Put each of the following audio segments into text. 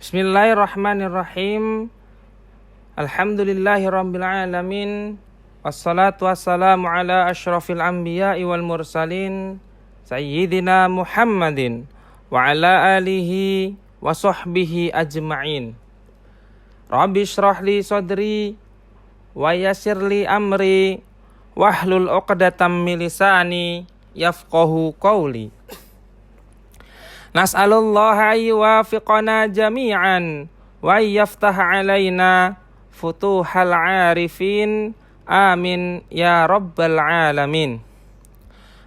Bismillahirrahmanirrahim. Alhamdulillahirabbil alamin. Wassalatu wassalamu ala asyrafil anbiya'i wal mursalin sayyidina Muhammadin wa ala alihi wa sahbihi ajma'in. Rabbi shrah li sadri wa yassir li amri wahlul 'uqdatam min lisani yafqahu qawli. Nas'alullaha ayuwafiqana jami'an wa yaftah alaina futuhal arifin. Amin ya rabbal alamin.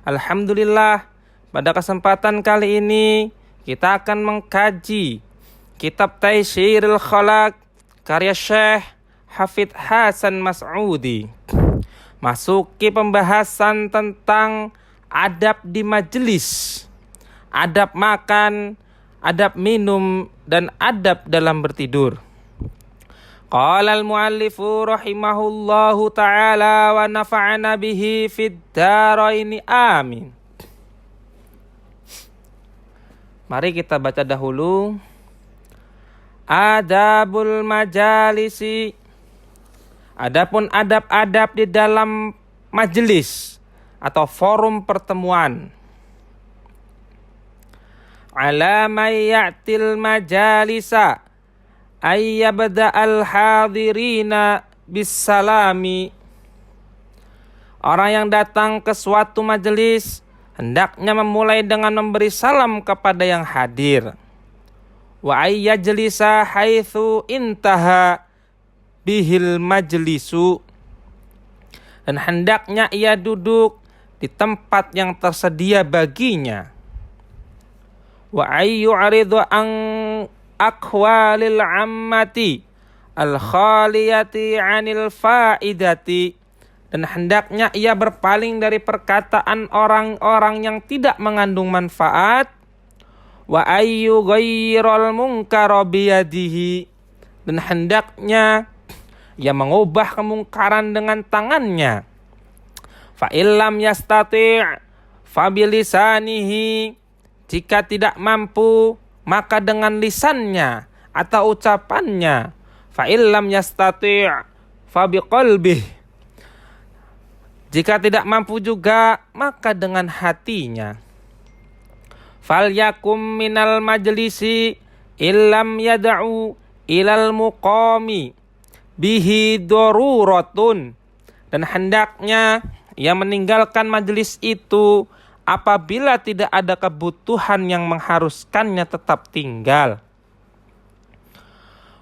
Alhamdulillah, pada kesempatan kali ini kita akan mengkaji kitab Taysirul Khalaq karya Syekh Hafidz Hasan Mas'udi. Masuki pembahasan tentang adab di majelis, adab makan, adab minum, dan adab dalam bertidur. Qala al-muallifu rahimahullahu ta'ala wa nafa'ana bihi fid dharaini amin. Mari kita baca dahulu adabul majalisi. Adapun adab-adab di dalam majelis atau forum pertemuan. Ala may ya'til majalisa ayyabda al-hadirina bisalami. Orang yang datang ke suatu majelis hendaknya memulai dengan memberi salam kepada yang hadir. Wa ayyajlisa haitsu intaha bihil majlisu. Dan hendaknya ia duduk di tempat yang tersedia baginya. Wa ayyu'ridu an aqwalil ammati al-khaliyati 'anil faidati. Dan hendaknya ia berpaling dari perkataan orang-orang yang tidak mengandung manfaat. Wa ayyughayyirul munkara biyadihi. Dan hendaknya ia mengubah kemungkaran dengan tangannya. Fa illam yastati' fa bilisanihi. Jika tidak mampu, maka dengan lisannya atau ucapannya. Fa illam yastati' fa biqalbih. Jika tidak mampu juga, maka dengan hatinya. Fal yakum minal majlisi illam yad'u ilal muqami bihi daruratun. Dan hendaknya ia meninggalkan majelis itu apabila tidak ada kebutuhan yang mengharuskannya tetap tinggal.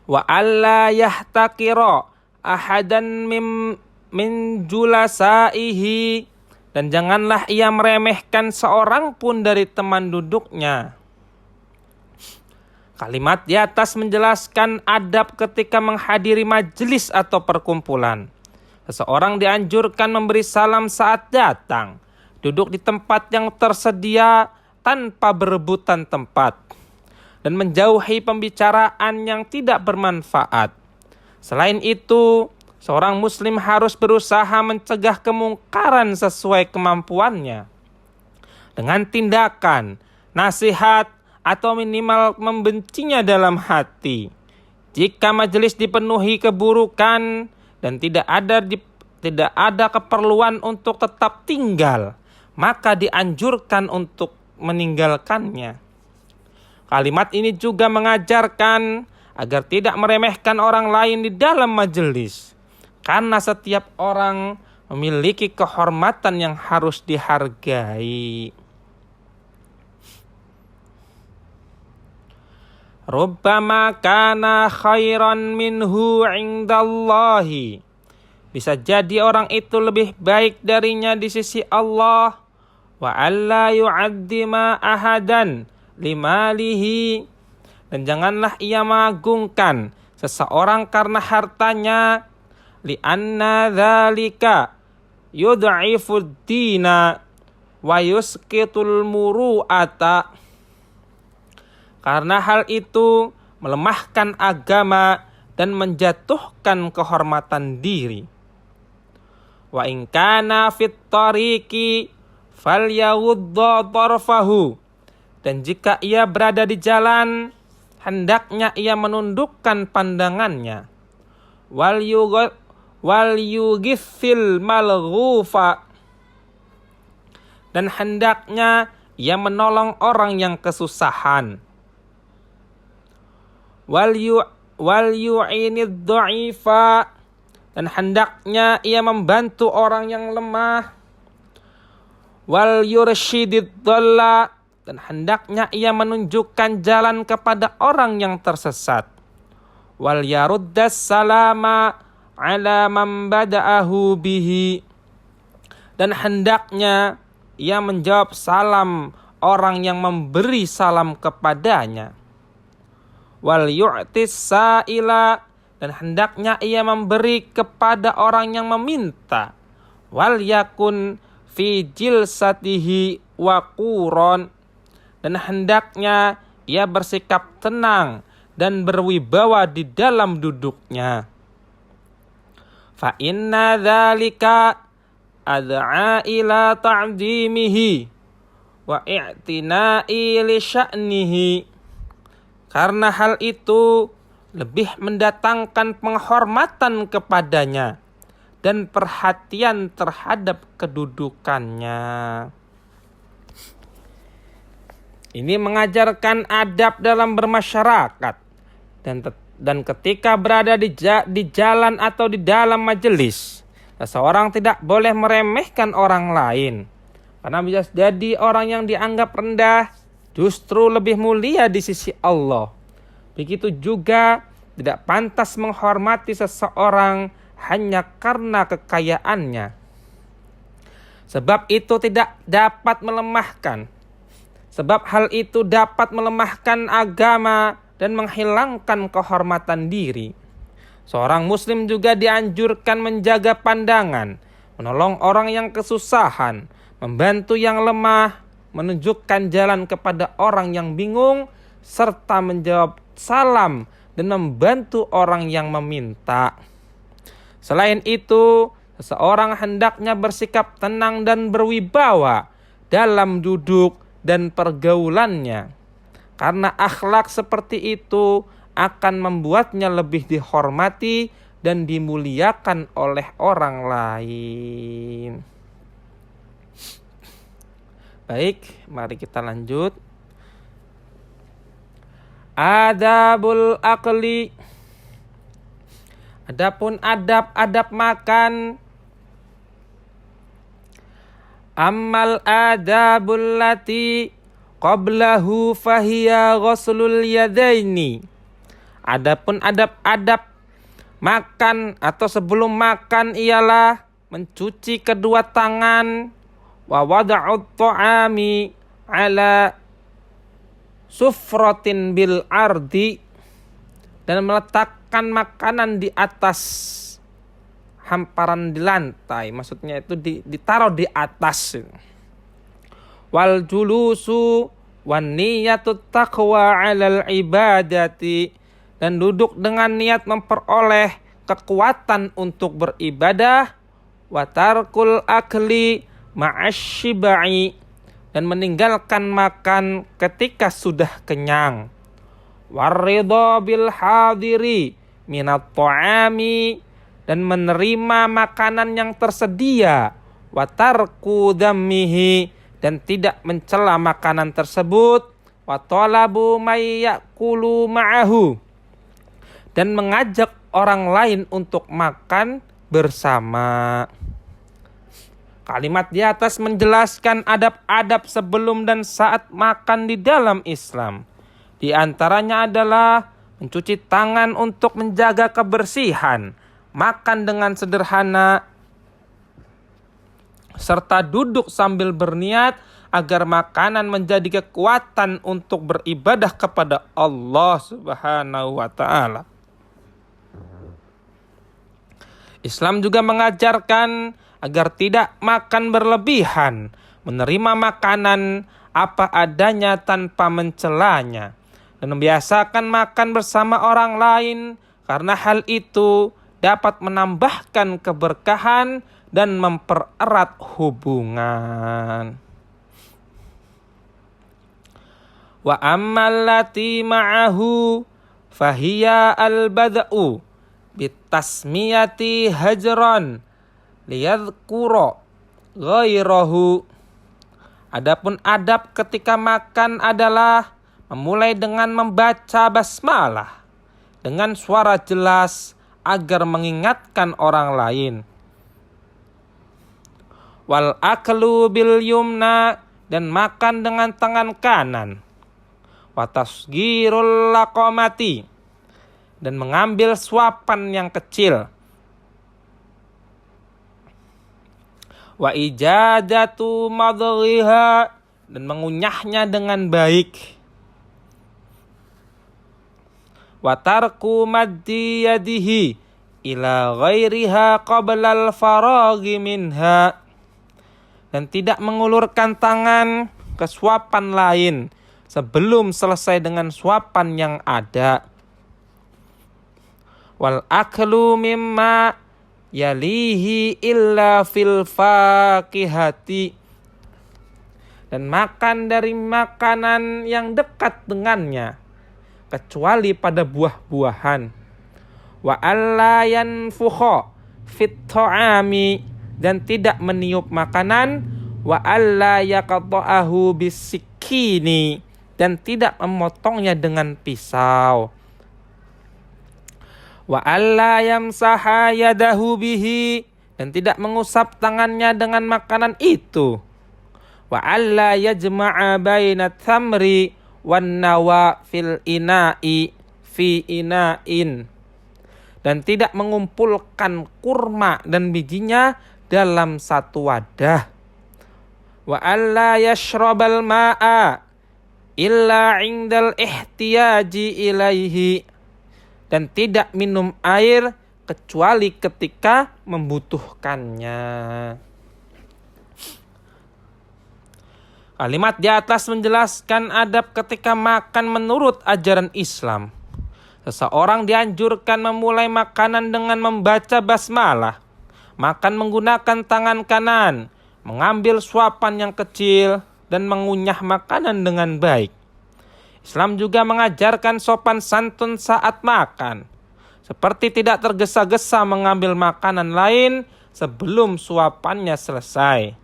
Wa alla yahtaqira ahadan min julasaihi. Dan janganlah ia meremehkan seorang pun dari teman duduknya. Kalimat di atas menjelaskan adab ketika menghadiri majelis atau perkumpulan. Seseorang dianjurkan memberi salam saat datang, duduk di tempat yang tersedia tanpa berebutan tempat, dan menjauhi pembicaraan yang tidak bermanfaat. Selain itu, seorang muslim harus berusaha mencegah kemungkaran sesuai kemampuannya dengan tindakan, nasihat, atau minimal membencinya dalam hati. Jika majelis dipenuhi keburukan dan tidak ada keperluan untuk tetap tinggal, maka dianjurkan untuk meninggalkannya. Kalimat ini juga mengajarkan agar tidak meremehkan orang lain di dalam majelis, karena setiap orang memiliki kehormatan yang harus dihargai. Rubbama kana khairan minhu 'indallahi. Bisa jadi orang itu lebih baik darinya di sisi Allah. Wa alla yu'addima ahadan limalihi. Dan janganlah ia mengagungkan seseorang karena hartanya. Li'anna dzalika yud'ifud dina wa yusqitul muru'ata. Karena hal itu melemahkan agama dan menjatuhkan kehormatan diri. Wa in kana fit tariqi falyawudda tarfahu. Dan jika ia berada di jalan, hendaknya ia menundukkan pandangannya. Wal yughithil malghufa, dan hendaknya ia menolong orang yang kesusahan. Wal yu'inid dha'ifa, dan hendaknya ia membantu orang yang lemah. Wal yursyidid dhalla, dan hendaknya ia menunjukkan jalan kepada orang yang tersesat. Wal yaruddas salama ala man bada'ahu bihi, dan hendaknya ia menjawab salam orang yang memberi salam kepadanya. Wal yu'tis sa'ila, dan hendaknya ia memberi kepada orang yang meminta. Wal yakun fi jilsatihi waquron, dan hendaknya ia bersikap tenang dan berwibawa di dalam duduknya. Fa inna dzalika ad'a ila ta'dimihi wa i'tina'i li sya'nihi, karena hal itu lebih mendatangkan penghormatan kepadanya dan perhatian terhadap kedudukannya. Ini mengajarkan adab dalam bermasyarakat, dan ketika berada di jalan atau di dalam majelis, seseorang tidak boleh meremehkan orang lain, karena bisa jadi orang yang dianggap rendah justru lebih mulia di sisi Allah. Begitu juga tidak pantas menghormati seseorang hanya karena kekayaannya, sebab itu tidak dapat melemahkan. Sebab hal itu dapat melemahkan agama dan menghilangkan kehormatan diri. Seorang muslim juga dianjurkan menjaga pandangan, menolong orang yang kesusahan, membantu yang lemah, menunjukkan jalan kepada orang yang bingung, serta menjawab salam dan membantu orang yang meminta. Selain itu, seseorang hendaknya bersikap tenang dan berwibawa dalam duduk dan pergaulannya, karena akhlak seperti itu akan membuatnya lebih dihormati dan dimuliakan oleh orang lain. Baik, mari kita lanjut. Adabul akli. Adapun adab-adab makan. Ammal adabul lati qablahu fahiya ghuslul yadaini. Adapun adab-adab makan atau sebelum makan ialah mencuci kedua tangan, wa wada'ut ta'ami ala sufratin bil ardi, dan meletakkan makanan di atas hamparan di lantai, maksudnya itu ditaruh di atas. Wal julusu wan niyatut taqwa 'alal ibadati, dan duduk dengan niat memperoleh kekuatan untuk beribadah. Wa tarkul akli ma'asyibai, dan meninggalkan makan ketika sudah kenyang. Waridha bil hadiri minat ta'ami, dan menerima makanan yang tersedia. Wa tarku dhammihi, dan tidak mencela makanan tersebut. Wa talabu may ya'kulu ma'ahu, dan mengajak orang lain untuk makan bersama. Kalimat di atas menjelaskan adab-adab sebelum dan saat makan di dalam Islam. Di antaranya adalah mencuci tangan untuk menjaga kebersihan, makan dengan sederhana, serta duduk sambil berniat agar makanan menjadi kekuatan untuk beribadah kepada Allah Subhanahu wa ta'ala. Islam juga mengajarkan agar tidak makan berlebihan, menerima makanan apa adanya tanpa mencelanya, dan membiasakan makan bersama orang lain, karena hal itu dapat menambahkan keberkahan dan mempererat hubungan. Wa ammal lati ma'ahu fahiya al-bada'u bitasmiyati hajran liyadhkura ghairahu. Adapun adab ketika makan adalah memulai dengan membaca basmalah dengan suara jelas agar mengingatkan orang lain. Wal aklu bil yumna, dan makan dengan tangan kanan. Wa tasghirul laqamati, dan mengambil suapan yang kecil. Wa ijadatu madghiha, dan mengunyahnya dengan baik. Wa tarku maddi yadihi ila ghairiha qabla al-faraghi minha, dan tidak mengulurkan tangan ke suapan lain sebelum selesai dengan suapan yang ada. Wal aklu mimma yalihi illa fil fakihati, dan makan dari makanan yang dekat dengannya kecuali pada buah-buahan. Wa alla yanfukha fit ta'ami, dan tidak meniup makanan. Wa alla yaqta'ahu bisikini, dan tidak memotongnya dengan pisau. Wa alla yamsaha yadahu bihi, dan tidak mengusap tangannya dengan makanan itu. Wa alla yajma'a baina thamri wan nawa fil ina'i fi ina'in, dan tidak mengumpulkan kurma dan bijinya dalam satu wadah. Wa alla yashrabal ma'a illa 'indal ihtiyaji ilaihi, dan tidak minum air kecuali ketika membutuhkannya. Kalimat di atas menjelaskan adab ketika makan menurut ajaran Islam. Seseorang dianjurkan memulai makanan dengan membaca basmalah, makan menggunakan tangan kanan, mengambil suapan yang kecil, dan mengunyah makanan dengan baik. Islam juga mengajarkan sopan santun saat makan, seperti tidak tergesa-gesa mengambil makanan lain sebelum suapannya selesai.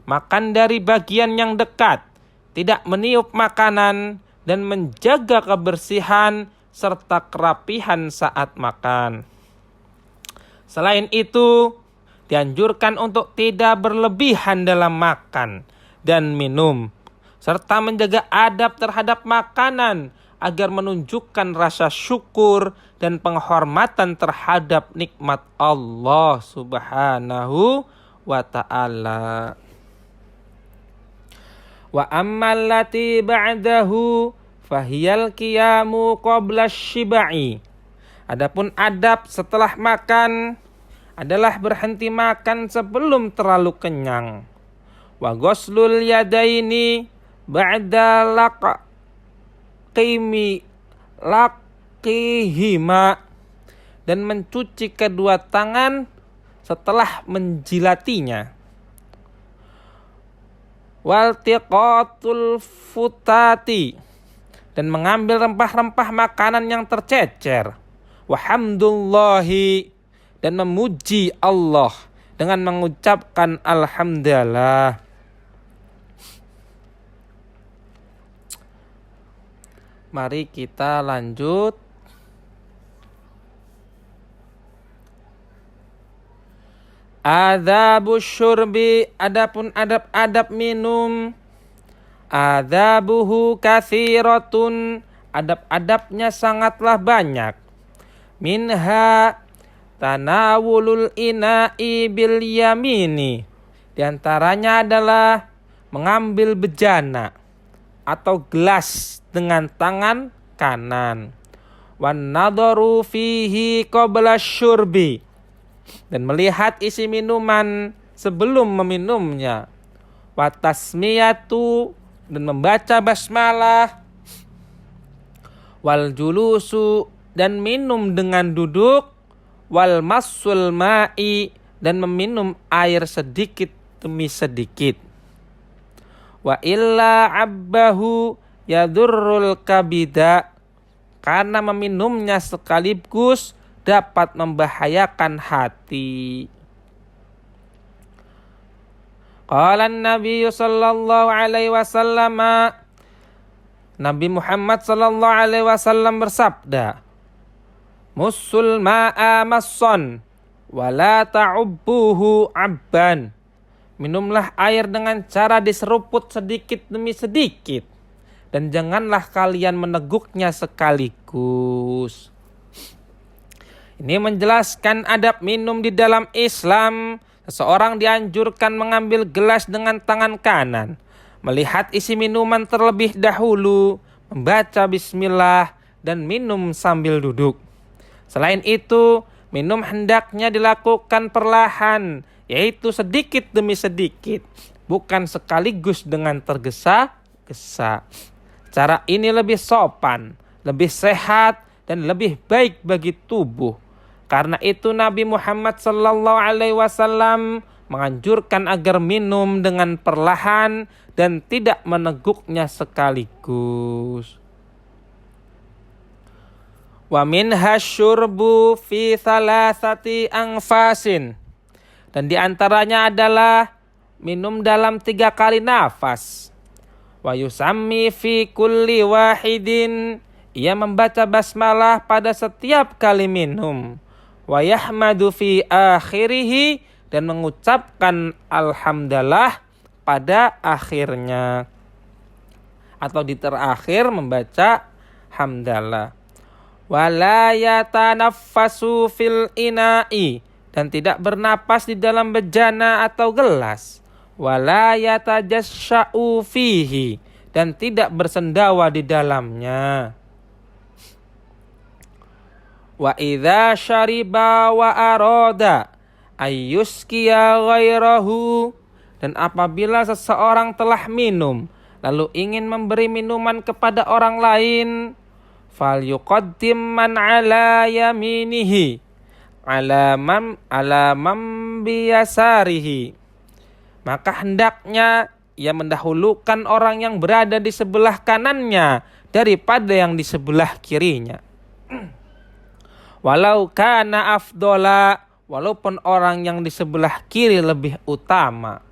Makan dari bagian yang dekat, tidak meniup makanan, dan menjaga kebersihan serta kerapihan saat makan. Selain itu, dianjurkan untuk tidak berlebihan dalam makan dan minum, serta menjaga adab terhadap makanan agar menunjukkan rasa syukur dan penghormatan terhadap nikmat Allah Subhanahu wa ta'ala. Wa ammal lati ba'dahu fahiyal qiyamu qabla syiba'i. Adapun adab setelah makan adalah berhenti makan sebelum terlalu kenyang. Wa ghuslul yadaini ba'da laqihima, dan mencuci kedua tangan setelah menjilatinya. Waltiqatul futati, dan mengambil rempah-rempah makanan yang tercecer. Wahamdulillahi, dan memuji Allah dengan mengucapkan alhamdulillah. Mari kita lanjut. Adzabus syurbi, adapun adab-adab minum. Adzabuhu katsiratun, adab-adabnya sangatlah banyak. Minha tanawulul ina'i bil yamini, di antaranya adalah mengambil bejana atau gelas dengan tangan kanan. Wan nadharu fihi qabla syurbi, dan melihat isi minuman sebelum meminumnya. Wa tasmiyatu, dan membaca basmalah. Wal julusu, dan minum dengan duduk. Wal massul ma'i, dan meminum air sedikit demi sedikit. Wa illa abbahu yadurrul kabida, karena meminumnya sekaligus dapat membahayakan hati. Qala Nabi sallallahu alaihi wasallam, Nabi Muhammad sallallahu alaihi wasallam bersabda, "Musul ma'a masson wala ta'ubbuhu abban." Minumlah air dengan cara diseruput sedikit demi sedikit, dan janganlah kalian meneguknya sekaligus. Ini menjelaskan adab minum di dalam Islam. Seseorang dianjurkan mengambil gelas dengan tangan kanan, melihat isi minuman terlebih dahulu, membaca bismillah, dan minum sambil duduk. Selain itu, minum hendaknya dilakukan perlahan, yaitu sedikit demi sedikit, bukan sekaligus dengan tergesa-gesa. Cara ini lebih sopan, lebih sehat, dan lebih baik bagi tubuh. Karena itu Nabi Muhammad sallallahu alaihi wasallam menganjurkan agar minum dengan perlahan dan tidak meneguknya sekaligus. Wa minha syurbu fi thalathati anfasin. Dan di antaranya adalah minum dalam 3 kali nafas. Wa yusammi fi kulli wahidin. Ia membaca basmalah pada setiap kali minum. Wa yahmadu fi akhirih, dan mengucapkan alhamdulillah pada akhirnya. Atau di terakhir membaca hamdalah. Wala yatanaffasu fil ina'i, dan tidak bernapas di dalam bejana atau gelas. Wala yatajassa'u fihi, dan tidak bersendawa di dalamnya. Wa idza syariba wa arada ayyuskiya ghairahu, dan apabila seseorang telah minum lalu ingin memberi minuman kepada orang lain, fal yuqaddim man ala yaminihi ala man biyasarihi, maka hendaknya ia mendahulukan orang yang berada di sebelah kanannya daripada yang di sebelah kirinya. Walau kana afdola, walaupun orang yang di sebelah kiri lebih utama.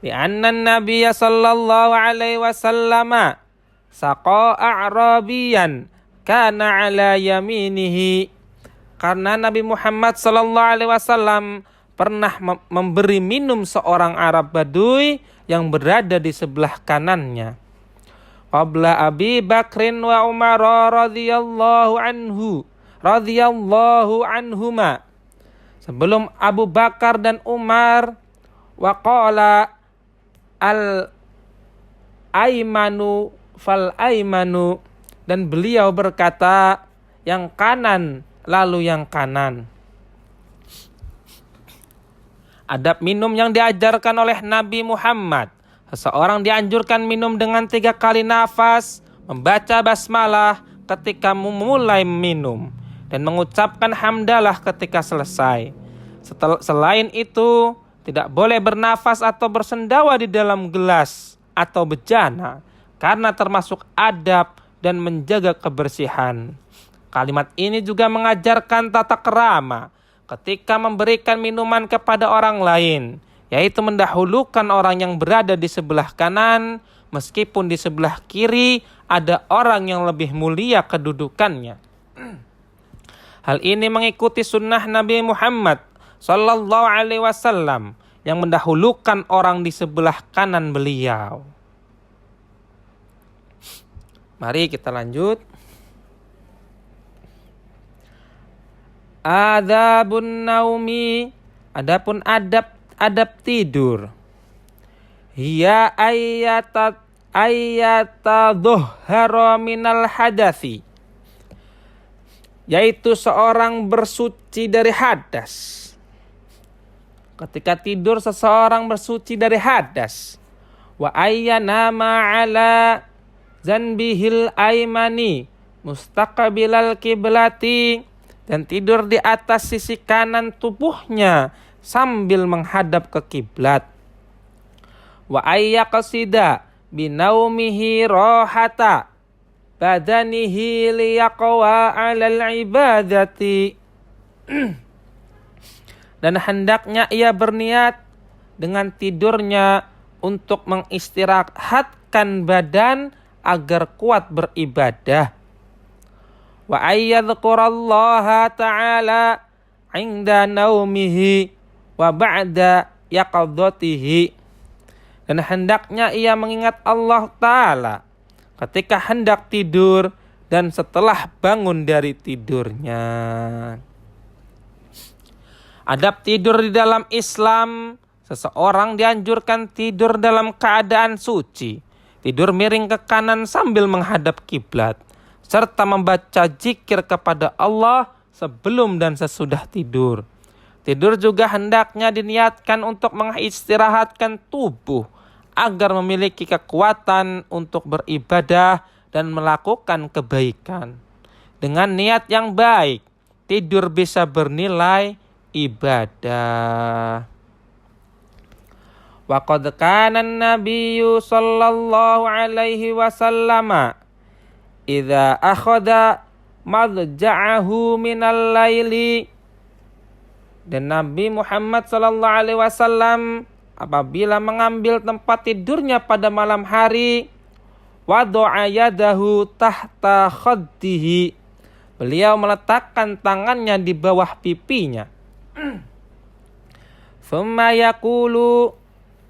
Li'anna Nabiya sallallahu alaihi wasallam saqa a'rabiyan kana ala yaminihi. Karena Nabi Muhammad sallallahu alaihi wasallam pernah memberi minum seorang Arab Badui yang berada di sebelah kanannya. Qabla Abi Bakrin wa Umar radhiyallahu anhuma, sebelum Abu Bakar dan Umar. Wa qala al aimanu fal aimanu, dan beliau berkata, yang kanan lalu yang kanan. Adab minum yang diajarkan oleh Nabi Muhammad. Seseorang dianjurkan minum dengan 3 kali nafas, membaca basmalah ketika memulai minum, dan mengucapkan hamdalah ketika selesai. Selain itu, tidak boleh bernafas atau bersendawa di dalam gelas atau bejana, karena termasuk adab dan menjaga kebersihan. Kalimat ini juga mengajarkan tata kerama ketika memberikan minuman kepada orang lain, yaitu mendahulukan orang yang berada di sebelah kanan, meskipun di sebelah kiri ada orang yang lebih mulia kedudukannya. Hal ini mengikuti sunnah Nabi Muhammad sallallahu alaihi wasallam yang mendahulukan orang di sebelah kanan beliau. Mari kita lanjut. Adabun naumi, adapun adab tidur. Hiya ayyatadhhara minal hadathi, yaitu seorang bersuci dari hadas. Ketika tidur seseorang bersuci dari hadas. Wa ayyanama ala zanbihil aimani mustaqbilal kiblati, dan tidur di atas sisi kanan tubuhnya sambil menghadap ke kiblat. Wa ayyaqsida binaumihi rohata badanihi liyaqwa 'alal ibadati. Dan hendaknya ia berniat dengan tidurnya untuk mengistirahatkan badan agar kuat beribadah. Wa ayyadhkurallaha ta'ala 'inda naumihi wa ba'da yaqadhatihi. Dan hendaknya ia mengingat Allah Ta'ala ketika hendak tidur dan setelah bangun dari tidurnya. Adab tidur di dalam Islam, seseorang dianjurkan tidur dalam keadaan suci, tidur miring ke kanan sambil menghadap kiblat, serta membaca zikir kepada Allah sebelum dan sesudah tidur. Tidur juga hendaknya diniatkan untuk mengistirahatkan tubuh agar memiliki kekuatan untuk beribadah dan melakukan kebaikan. Dengan niat yang baik, tidur bisa bernilai ibadah. Wa qad kana an-nabiyyu sallallahu alaihi wasallam idza akhadha madja'ahu minal laili. Dan Nabi Muhammad sallallahu alaihi wasallam apabila mengambil tempat tidurnya pada malam hari, wada'a yadahu tahta khaddihi, beliau meletakkan tangannya di bawah pipinya. Thumma yaqulu,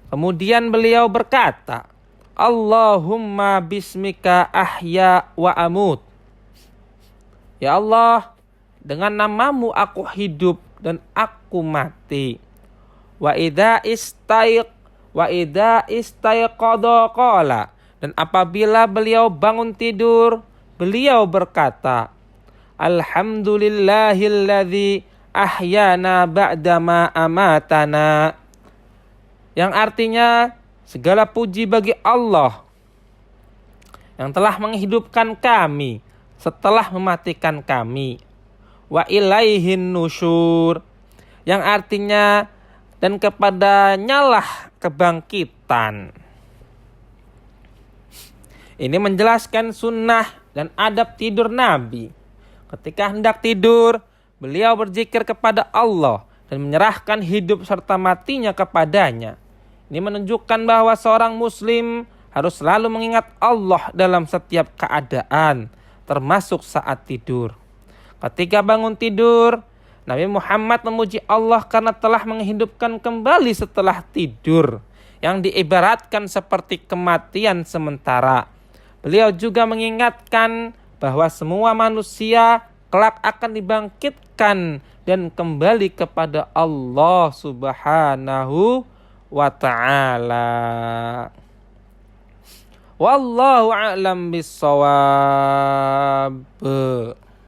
kemudian beliau berkata, Allahumma bismika ahya wa amut. Ya Allah, dengan namamu aku hidup dan aku mati. Wa idza istayqadha qala, dan apabila beliau bangun tidur, beliau berkata, Alhamdulillahilladzi ahyana ba'dama amatana. Yang artinya, segala puji bagi Allah yang telah menghidupkan kami setelah mematikan kami. Wa ilaihin nusyur, yang artinya, dan kepadanyalah kebangkitan. Ini menjelaskan sunnah dan adab tidur Nabi. Ketika hendak tidur, beliau berzikir kepada Allah dan menyerahkan hidup serta matinya kepadanya. Ini menunjukkan bahwa seorang muslim harus selalu mengingat Allah dalam setiap keadaan, termasuk saat tidur. Ketika bangun tidur, Nabi Muhammad memuji Allah karena telah menghidupkan kembali setelah tidur, yang diibaratkan seperti kematian sementara. Beliau juga mengingatkan bahwa semua manusia kelak akan dibangkitkan dan kembali kepada Allah Subhanahu wa ta'ala. Wallahu a'lam bissawab.